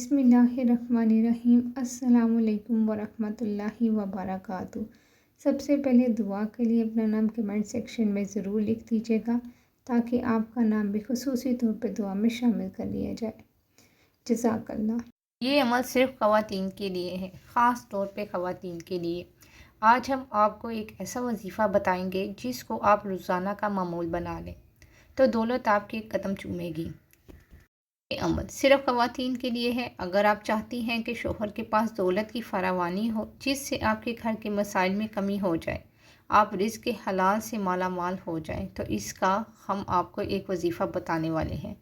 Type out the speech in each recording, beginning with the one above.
बिस्मिल्लाहिर्रहमानिर्रहीम। अस्सलाम वालेकुम वरहमतुल्लाहि वबरकातुहू। सबसे पहले दुआ के लिए अपना नाम कमेंट सेक्शन में ज़रूर लिख दीजिएगा ताकि आपका नाम भी खुसूसी तौर पे दुआ में शामिल कर लिया जाए। जज़ाकल्लाह। ये अमल सिर्फ ख़वातीन के लिए है, ख़ास तौर पे ख़वातीन के लिए। आज हम आपको एक ऐसा वजीफ़ा बताएंगे जिसको आप रोज़ाना का मामूल बना लें तो दौलत आपके कदम चूमेगी। ये अमल सिर्फ ख़वातीन के लिए है। अगर आप चाहती हैं कि शोहर के पास दौलत की फरावानी हो जिससे आपके घर के मसाइल में कमी हो जाए, आप रिज़्क़ के हलाल से माला माल हो जाएं, तो इसका हम आपको एक वजीफ़ा बताने वाले हैं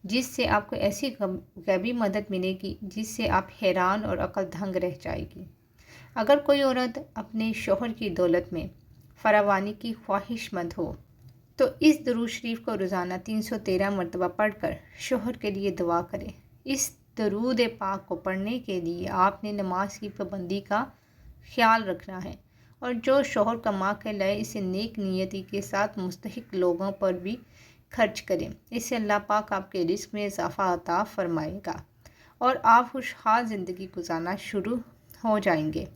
जिससे आपको ऐसी गैबी मदद मिलेगी जिससे आप हैरान और अक्ल दंग रह जाएगी। अगर कोई औरत अपने शोहर की दौलत में फरावानी की ख्वाहिशमंद हो तो इस दुरूद शरीफ को रोज़ाना 313 मरतबा पढ़कर शोहर के लिए दुआ करें। इस दरूद पाक को पढ़ने के लिए आपने नमाज की पाबंदी का ख्याल रखना है और जो शोहर कमा के लाए इसे नेक नियति के साथ मुस्तहिक लोगों पर भी खर्च करें। इससे अल्लाह पाक आपके रिज़्क़ में इजाफ़ा अता फरमाएगा और आप खुशहाल ज़िंदगी गुजारना शुरू हो जाएंगे।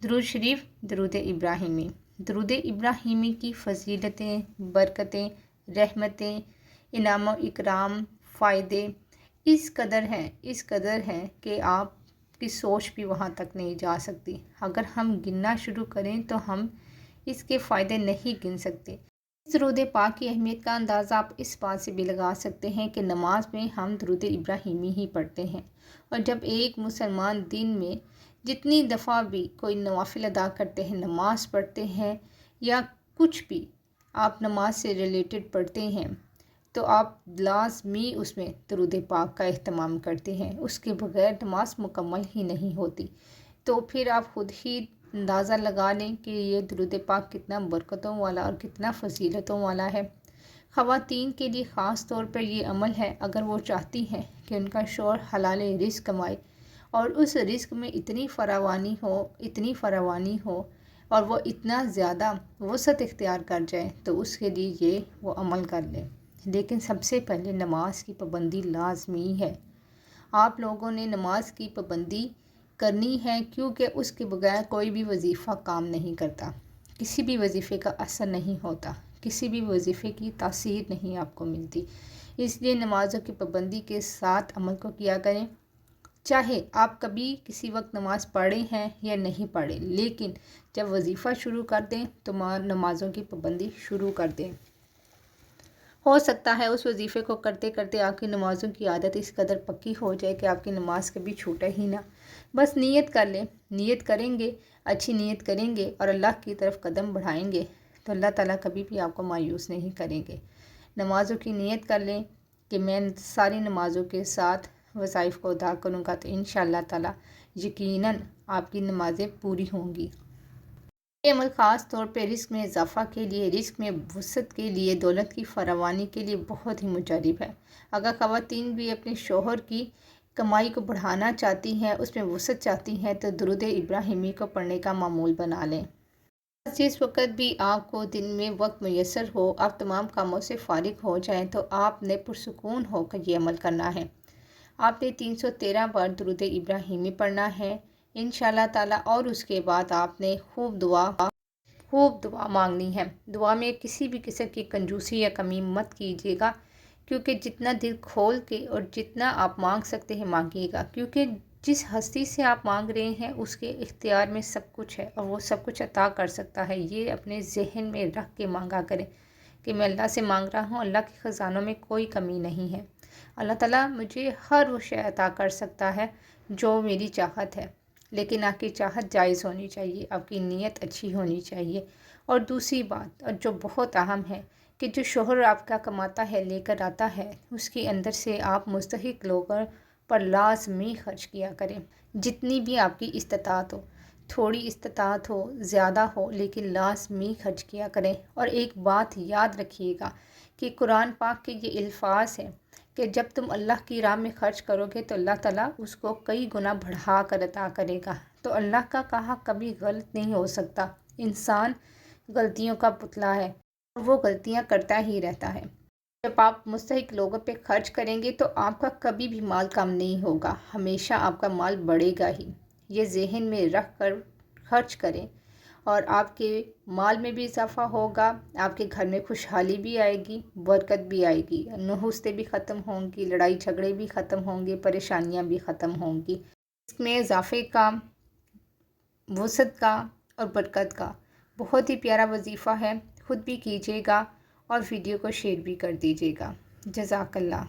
दुरूद शरीफ दरूद इब्राहिमी। दरूद इब्राहिमी की फ़जीलतें, बरकतें, रहमतें, इनाम व इकराम, फ़ायदे इस कदर हैं कि आपकी सोच भी वहाँ तक नहीं जा सकती। अगर हम गिनना शुरू करें तो हम इसके फ़ायदे नहीं गिन सकते। इस दरूद पाक की अहमियत का अंदाज़ा आप इस बात से भी लगा सकते हैं कि नमाज में हम दरूद इब्राहिमी ही पढ़ते हैं और जब एक मुसलमान दिन में जितनी दफ़ा भी कोई नवाफिल अदा करते हैं, नमाज़ पढ़ते हैं या कुछ भी आप नमाज से रिलेटेड पढ़ते हैं तो आप लाज़मी उसमें दरूद पाक का एहतमाम करते हैं। उसके बगैर नमाज मुकम्मल ही नहीं होती। तो फिर आप ख़ुद ही अंदाज़ा लगा लें कि ये दरूद पाक कितना बरकतों वाला और कितना फजीलतों वाला है। ख़वातीन के लिए ख़ास तौर पर ये अमल है। अगर वो चाहती हैं कि उनका शौहर हलाल रिज़्क़ कमाए और उस रिज़्क़ में इतनी फरावानी हो और वो इतना ज़्यादा वसअत इख्तियार कर जाए तो उसके लिए ये वो अमल कर लें। लेकिन सबसे पहले नमाज की पाबंदी लाजमी है। आप लोगों ने नमाज की पाबंदी करनी है क्योंकि उसके बगैर कोई भी वजीफ़ा काम नहीं करता, किसी भी वजीफ़े का असर नहीं होता, किसी भी वजीफ़े की तासीर नहीं आपको मिलती। इसलिए नमाज़ों की पाबंदी के साथ अमल को किया करें। चाहे आप कभी किसी वक्त नमाज़ पढ़े हैं या नहीं पढ़े, लेकिन जब वजीफ़ा शुरू कर दें तो नमाज़ों की पाबंदी शुरू कर दें। हो सकता है उस वजीफ़े को करते करते आपकी नमाज़ों की आदत इस कदर पक्की हो जाए कि आपकी नमाज कभी छूटे ही ना। बस नियत कर लें, नियत करेंगे, अच्छी नियत करेंगे और अल्लाह की तरफ कदम बढ़ाएंगे तो अल्लाह ताला कभी भी आपको मायूस नहीं करेंगे। नमाज़ों की नियत कर लें कि मैं सारी नमाज़ों के साथ वज़ाइफ़ को अदा करूँगा तो इंशाअल्लाह ताला यकीनन आपकी नमाज़ें पूरी होंगी। ये अमल ख़ास तौर पे रिज़्क़ में इजाफ़ा के लिए, रिज़्क़ में वसअत के लिए, दौलत की फरावानी के लिए बहुत ही मुजर्रिब है। अगर ख़वातीन भी अपने शौहर की कमाई को बढ़ाना चाहती हैं, उसमें वसअत चाहती हैं तो दरूद इब्राहिमी को पढ़ने का मामूल बना लें। जिस वक़्त भी आपको दिन में वक्त मुयस्सर हो, आप तमाम कामों से फ़ारिग हो जाएँ तो आपने पुरसुकून होकर ये अमल करना है। आपने 313 बार दरूद इब्राहिमी पढ़ना है इंशाअल्लाह ताला और उसके बाद आपने खूब दुआ मांगनी है। दुआ में किसी भी किस्म की कंजूसी या कमी मत कीजिएगा क्योंकि जितना दिल खोल के और जितना आप मांग सकते हैं मांगिएगा, क्योंकि जिस हस्ती से आप मांग रहे हैं उसके इख्तियार में सब कुछ है और वो सब कुछ अता कर सकता है। ये अपने जहन में रख के मांगा करें कि मैं अल्लाह से मांग रहा हूँ, अल्लाह के ख़जानों में कोई कमी नहीं है। अल्लाह ताला मुझे हर वो शय अता कर सकता है जो मेरी चाहत है, लेकिन आपकी चाहत जायज़ होनी चाहिए, आपकी नीयत अच्छी होनी चाहिए। और दूसरी बात और जो बहुत अहम है कि जो शोहर आपका कमाता है लेकर आता है उसके अंदर से आप मुस्तहिक लोगों पर लाजमी खर्च किया करें जितनी भी आपकी इस्तात हो। थोड़ी इस्तात हो, ज़्यादा हो, लेकिन लाजमी खर्च किया करें। और एक बात याद रखिएगा कि कुरान पाक के ये अल्फाज हैं कि जब तुम अल्लाह की राह में खर्च करोगे तो अल्लाह ताला उसको कई गुना बढ़ा कर अता करेगा। तो अल्लाह का कहा कभी गलत नहीं हो सकता। इंसान गलतियों का पुतला है और वो गलतियां करता ही रहता है। جب آپ مستحق لوگوں پہ خرچ کریں گے تو آپ کا کبھی بھی مال کم نہیں ہوگا، ہمیشہ آپ کا مال بڑھے گا ہی۔ یہ ذہن میں رکھ کر خرچ کریں اور آپ کے مال میں بھی اضافہ ہوگا، آپ کے گھر میں خوشحالی بھی آئے گی، برکت بھی آئے گی، نحوستیں بھی ختم ہوں گی، لڑائی جھگڑے بھی ختم ہوں گے، پریشانیاں بھی ختم ہوں گی۔ اس میں اضافے کا، وسعت کا اور برکت کا بہت ہی پیارا وظیفہ ہے، خود بھی کیجیے گا اور ویڈیو کو شیئر بھی کر دیجیے گا۔ جزاک اللہ۔